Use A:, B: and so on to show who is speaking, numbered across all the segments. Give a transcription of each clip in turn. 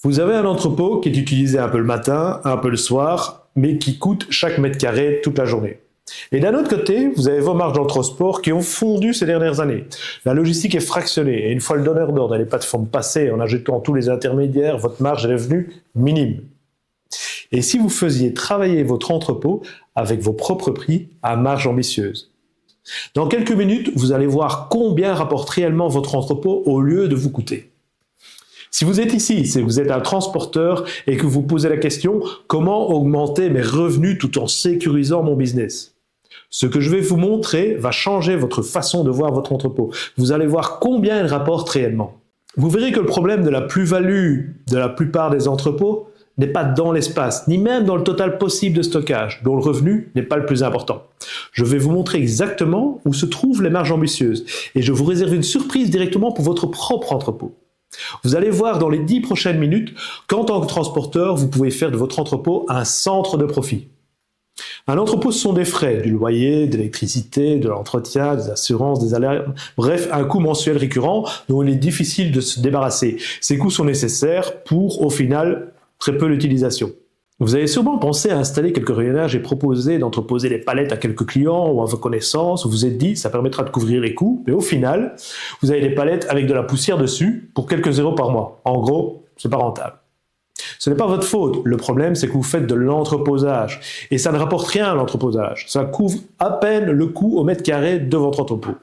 A: Vous avez un entrepôt qui est utilisé un peu le matin, un peu le soir, mais qui coûte chaque mètre carré toute la journée. Et d'un autre côté, vous avez vos marges dans le transport qui ont fondu ces dernières années. La logistique est fractionnée et une fois le donneur d'ordre et les plateformes passées en ajoutant tous les intermédiaires, votre marge est devenue minime. Et si vous faisiez travailler votre entrepôt avec vos propres prix à marge ambitieuse? Dans quelques minutes, vous allez voir combien rapporte réellement votre entrepôt au lieu de vous coûter. Si vous êtes ici, c'est que vous êtes un transporteur et que vous posez la question « Comment augmenter mes revenus tout en sécurisant mon business ?» Ce que je vais vous montrer va changer votre façon de voir votre entrepôt. Vous allez voir combien il rapporte réellement. Vous verrez que le problème de la plus-value de la plupart des entrepôts n'est pas dans l'espace, ni même dans le total possible de stockage, dont le revenu n'est pas le plus important. Je vais vous montrer exactement où se trouvent les marges ambitieuses et je vous réserve une surprise directement pour votre propre entrepôt. Vous allez voir dans les 10 prochaines minutes qu'en tant que transporteur, vous pouvez faire de votre entrepôt un centre de profit. Un entrepôt, ce sont des frais, du loyer, de l'électricité, de l'entretien, des assurances, des alertes, bref, un coût mensuel récurrent dont il est difficile de se débarrasser. Ces coûts sont nécessaires pour, au final, très peu d'utilisation. Vous avez sûrement pensé à installer quelques rayonnages et proposer d'entreposer des palettes à quelques clients ou à vos connaissances. Vous vous êtes dit, ça permettra de couvrir les coûts, mais au final, vous avez des palettes avec de la poussière dessus pour quelques euros par mois. En gros, c'est pas rentable. Ce n'est pas votre faute. Le problème, c'est que vous faites de l'entreposage. Et ça ne rapporte rien à l'entreposage. Ça couvre à peine le coût au mètre carré de votre entrepôt.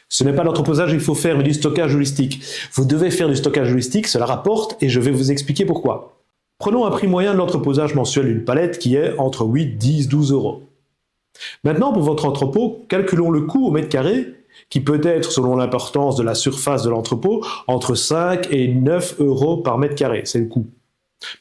A: Ce n'est pas l'entreposage qu'il faut faire, mais du stockage logistique. Vous devez faire du stockage logistique, cela rapporte, et je vais vous expliquer pourquoi. Prenons un prix moyen de l'entreposage mensuel d'une palette qui est entre 8, 10, 12 euros. Maintenant, pour votre entrepôt, calculons le coût au mètre carré, qui peut être, selon l'importance de la surface de l'entrepôt, entre 5 et 9 euros par mètre carré. C'est le coût.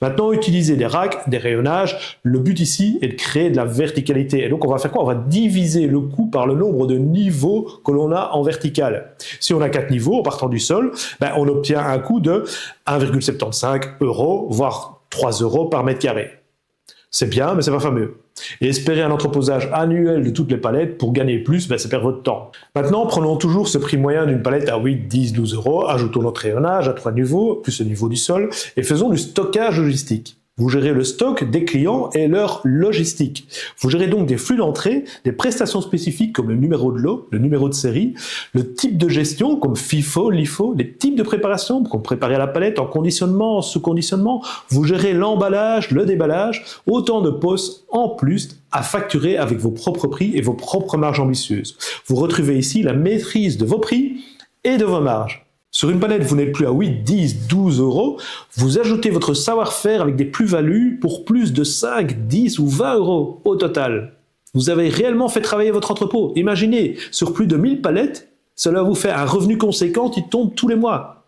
A: Maintenant, utilisez des racks, des rayonnages. Le but ici est de créer de la verticalité. Et donc, on va faire quoi? On va diviser le coût par le nombre de niveaux que l'on a en vertical. Si on a 4 niveaux en partant du sol, on obtient un coût de 1,75 euros, voire 3 euros par mètre carré. C'est bien, mais c'est pas fameux. Et espérer un entreposage annuel de toutes les palettes pour gagner plus, c'est perdre votre temps. Maintenant, prenons toujours ce prix moyen d'une palette à 8, 10, 12 euros, ajoutons notre rayonnage à 3 niveaux, plus le niveau du sol, et faisons du stockage logistique. Vous gérez le stock des clients et leur logistique. Vous gérez donc des flux d'entrée, des prestations spécifiques comme le numéro de lot, le numéro de série, le type de gestion comme FIFO, LIFO, les types de préparation comme préparer la palette en conditionnement, en sous-conditionnement. Vous gérez l'emballage, le déballage, autant de postes en plus à facturer avec vos propres prix et vos propres marges ambitieuses. Vous retrouvez ici la maîtrise de vos prix et de vos marges. Sur une palette, vous n'êtes plus à 8, 10, 12 euros, vous ajoutez votre savoir-faire avec des plus-values pour plus de 5, 10 ou 20 euros au total. Vous avez réellement fait travailler votre entrepôt. Imaginez, sur plus de 1000 palettes, cela vous fait un revenu conséquent qui tombe tous les mois.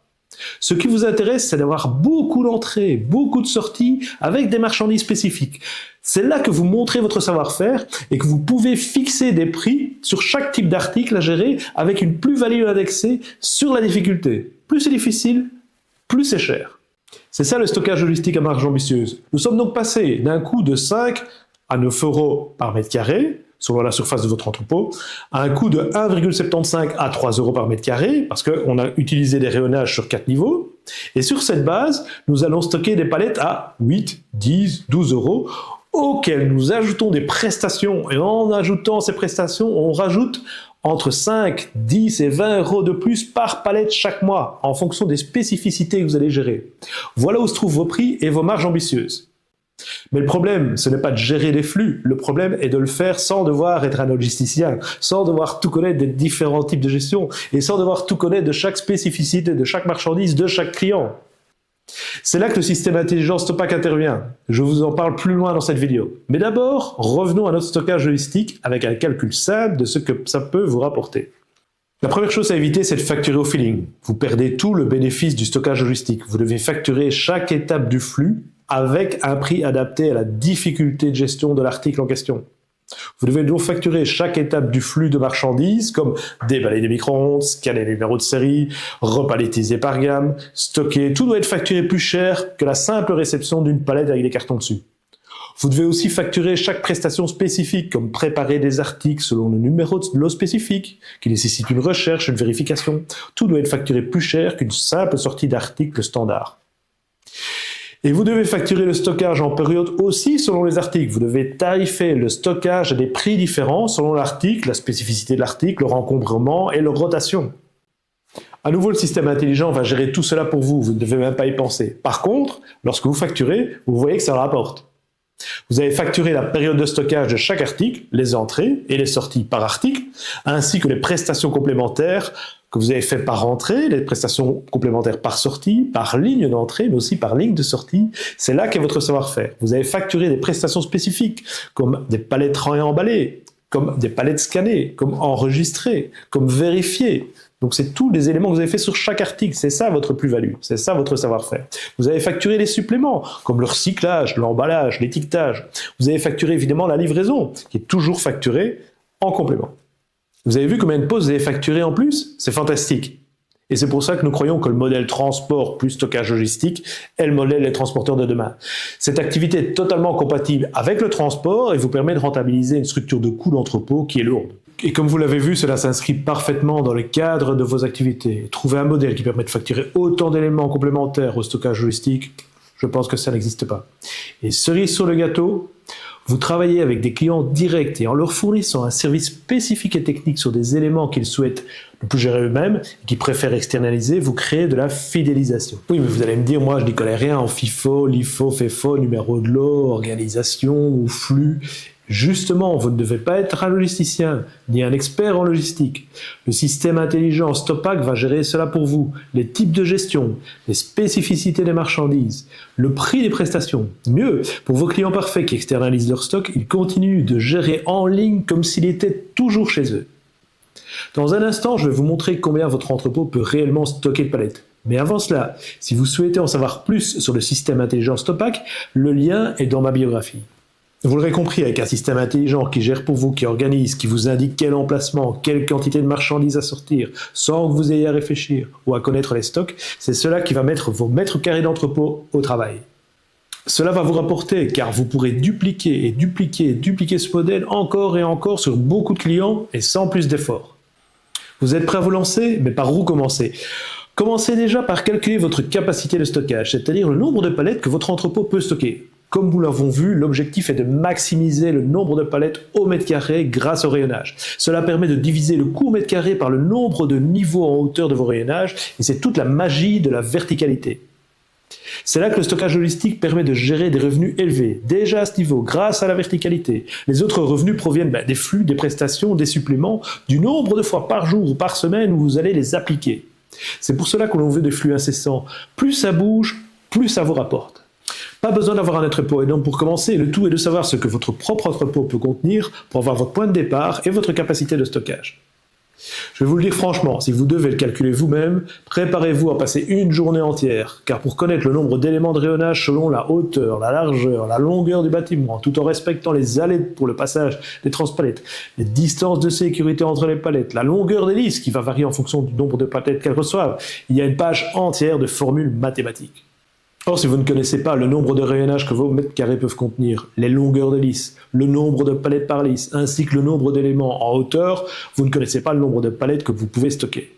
A: Ce qui vous intéresse, c'est d'avoir beaucoup d'entrées, beaucoup de sorties avec des marchandises spécifiques. C'est là que vous montrez votre savoir-faire et que vous pouvez fixer des prix sur chaque type d'article à gérer avec une plus-value indexée sur la difficulté. Plus c'est difficile, plus c'est cher. C'est ça le stockage logistique à marge ambitieuse. Nous sommes donc passés d'un coût de 5 à 9 euros par mètre carré, selon la surface de votre entrepôt, à un coût de 1,75 à 3 euros par mètre carré, parce qu'on a utilisé des rayonnages sur 4 niveaux. Et sur cette base, nous allons stocker des palettes à 8, 10, 12 euros, auxquelles nous ajoutons des prestations. Et en ajoutant ces prestations, on rajoute entre 5, 10 et 20 euros de plus par palette chaque mois, en fonction des spécificités que vous allez gérer. Voilà où se trouvent vos prix et vos marges ambitieuses. Mais le problème, ce n'est pas de gérer les flux, le problème est de le faire sans devoir être un logisticien, sans devoir tout connaître des différents types de gestion et sans devoir tout connaître de chaque spécificité, de chaque marchandise, de chaque client. C'est là que le système d'intelligence Stopac intervient. Je vous en parle plus loin dans cette vidéo. Mais d'abord, revenons à notre stockage logistique avec un calcul simple de ce que ça peut vous rapporter. La première chose à éviter, c'est de facturer au feeling. Vous perdez tout le bénéfice du stockage logistique. Vous devez facturer chaque étape du flux avec un prix adapté à la difficulté de gestion de l'article en question. Vous devez donc facturer chaque étape du flux de marchandises, comme déballer des micro-ondes, scanner les numéros de série, repalettiser par gamme, stocker. Tout doit être facturé plus cher que la simple réception d'une palette avec des cartons dessus. Vous devez aussi facturer chaque prestation spécifique, comme préparer des articles selon le numéro de lot spécifique, qui nécessite une recherche, une vérification. Tout doit être facturé plus cher qu'une simple sortie d'article standard. Et vous devez facturer le stockage en période aussi selon les articles. Vous devez tarifer le stockage à des prix différents selon l'article, la spécificité de l'article, le encombrement et leur rotation. À nouveau, le système intelligent va gérer tout cela pour vous, vous ne devez même pas y penser. Par contre, lorsque vous facturez, vous voyez que ça rapporte. Vous avez facturé la période de stockage de chaque article, les entrées et les sorties par article, ainsi que les prestations complémentaires que vous avez fait par entrée, les prestations complémentaires par sortie, par ligne d'entrée, mais aussi par ligne de sortie. C'est là qu'est votre savoir-faire. Vous avez facturé des prestations spécifiques, comme des palettes emballées, comme des palettes scannées, comme enregistrées, comme vérifiées. Donc c'est tous les éléments que vous avez fait sur chaque article, c'est ça votre plus-value, c'est ça votre savoir-faire. Vous avez facturé les suppléments, comme le recyclage, l'emballage, l'étiquetage. Vous avez facturé évidemment la livraison, qui est toujours facturée en complément. Vous avez vu combien de pauses vous avez facturé en plus? C'est fantastique. Et c'est pour ça que nous croyons que le modèle transport plus stockage logistique est le modèle des transporteurs de demain. Cette activité est totalement compatible avec le transport et vous permet de rentabiliser une structure de coût d'entrepôt qui est lourde. Et comme vous l'avez vu, cela s'inscrit parfaitement dans le cadre de vos activités. Trouver un modèle qui permet de facturer autant d'éléments complémentaires au stockage logistique, je pense que ça n'existe pas. Et cerise sur le gâteau, vous travaillez avec des clients directs et en leur fournissant un service spécifique et technique sur des éléments qu'ils souhaitent ne plus gérer eux-mêmes et qu'ils préfèrent externaliser, vous créez de la fidélisation. Oui, mais vous allez me dire, moi je n'y connais rien en FIFO, LIFO, FEFO, numéro de lot, organisation ou flux. Justement, vous ne devez pas être un logisticien, ni un expert en logistique. Le système intelligent Stopac va gérer cela pour vous. Les types de gestion, les spécificités des marchandises, le prix des prestations. Mieux, pour vos clients parfaits qui externalisent leur stock, ils continuent de gérer en ligne comme s'il était toujours chez eux. Dans un instant, je vais vous montrer combien votre entrepôt peut réellement stocker de palettes. Mais avant cela, si vous souhaitez en savoir plus sur le système intelligent Stopac, le lien est dans ma biographie. Vous l'aurez compris, avec un système intelligent qui gère pour vous, qui organise, qui vous indique quel emplacement, quelle quantité de marchandises à sortir, sans que vous ayez à réfléchir ou à connaître les stocks, c'est cela qui va mettre vos mètres carrés d'entrepôt au travail. Cela va vous rapporter, car vous pourrez dupliquer ce modèle encore et encore sur beaucoup de clients et sans plus d'efforts. Vous êtes prêt à vous lancer? Mais par où commencer? Commencez déjà par calculer votre capacité de stockage, c'est-à-dire le nombre de palettes que votre entrepôt peut stocker. Comme nous l'avons vu, l'objectif est de maximiser le nombre de palettes au mètre carré grâce au rayonnage. Cela permet de diviser le coût au mètre carré par le nombre de niveaux en hauteur de vos rayonnages, et c'est toute la magie de la verticalité. C'est là que le stockage logistique permet de gérer des revenus élevés. Déjà à ce niveau, grâce à la verticalité, les autres revenus proviennent des flux, des prestations, des suppléments, du nombre de fois par jour ou par semaine où vous allez les appliquer. C'est pour cela que l'on veut des flux incessants. Plus ça bouge, plus ça vous rapporte. Pas besoin d'avoir un entrepôt, et donc pour commencer, le tout est de savoir ce que votre propre entrepôt peut contenir pour avoir votre point de départ et votre capacité de stockage. Je vais vous le dire franchement, si vous devez le calculer vous-même, préparez-vous à passer une journée entière, car pour connaître le nombre d'éléments de rayonnage selon la hauteur, la largeur, la longueur du bâtiment, tout en respectant les allées pour le passage des transpalettes, les distances de sécurité entre les palettes, la longueur des listes qui va varier en fonction du nombre de palettes qu'elles reçoivent, il y a une page entière de formules mathématiques. Or, si vous ne connaissez pas le nombre de rayonnages que vos mètres carrés peuvent contenir, les longueurs de lisse, le nombre de palettes par lisse, ainsi que le nombre d'éléments en hauteur, vous ne connaissez pas le nombre de palettes que vous pouvez stocker.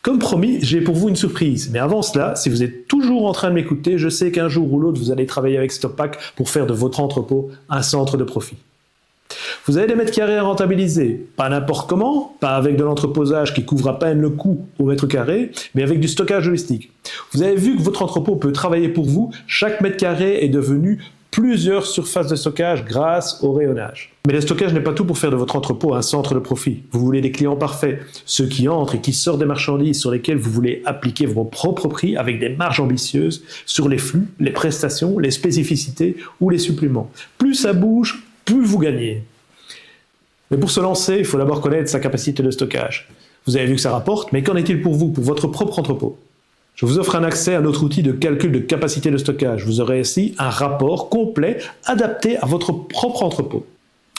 A: Comme promis, j'ai pour vous une surprise. Mais avant cela, si vous êtes toujours en train de m'écouter, je sais qu'un jour ou l'autre, vous allez travailler avec Stopac pour faire de votre entrepôt un centre de profit. Vous avez des mètres carrés à rentabiliser, pas n'importe comment, pas avec de l'entreposage qui couvre à peine le coût au mètre carré, mais avec du stockage logistique. Vous avez vu que votre entrepôt peut travailler pour vous, chaque mètre carré est devenu plusieurs surfaces de stockage grâce au rayonnage. Mais le stockage n'est pas tout pour faire de votre entrepôt un centre de profit. Vous voulez des clients parfaits, ceux qui entrent et qui sortent des marchandises sur lesquelles vous voulez appliquer vos propres prix avec des marges ambitieuses sur les flux, les prestations, les spécificités ou les suppléments. Plus ça bouge, plus vous gagnez. Mais pour se lancer, il faut d'abord connaître sa capacité de stockage. Vous avez vu que ça rapporte, mais qu'en est-il pour vous, pour votre propre entrepôt? Je vous offre un accès à notre outil de calcul de capacité de stockage. Vous aurez ainsi un rapport complet adapté à votre propre entrepôt.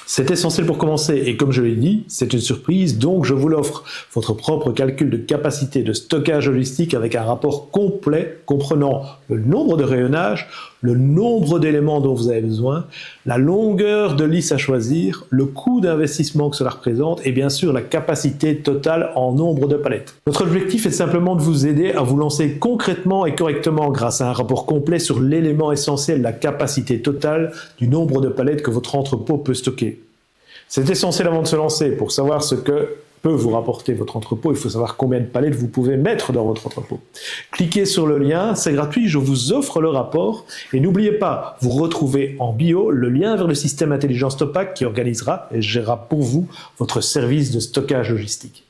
A: C'est essentiel pour commencer et comme je l'ai dit, c'est une surprise, donc je vous l'offre. Votre propre calcul de capacité de stockage logistique avec un rapport complet comprenant le nombre de rayonnages, le nombre d'éléments dont vous avez besoin, la longueur de lisse à choisir, le coût d'investissement que cela représente et bien sûr la capacité totale en nombre de palettes. Notre objectif est simplement de vous aider à vous lancer concrètement et correctement grâce à un rapport complet sur l'élément essentiel, la capacité totale du nombre de palettes que votre entrepôt peut stocker. C'est essentiel avant de se lancer. Pour savoir ce que peut vous rapporter votre entrepôt, il faut savoir combien de palettes vous pouvez mettre dans votre entrepôt. Cliquez sur le lien, c'est gratuit, je vous offre le rapport. Et n'oubliez pas, vous retrouvez en bio le lien vers le système intelligent Stopack qui organisera et gérera pour vous votre service de stockage logistique.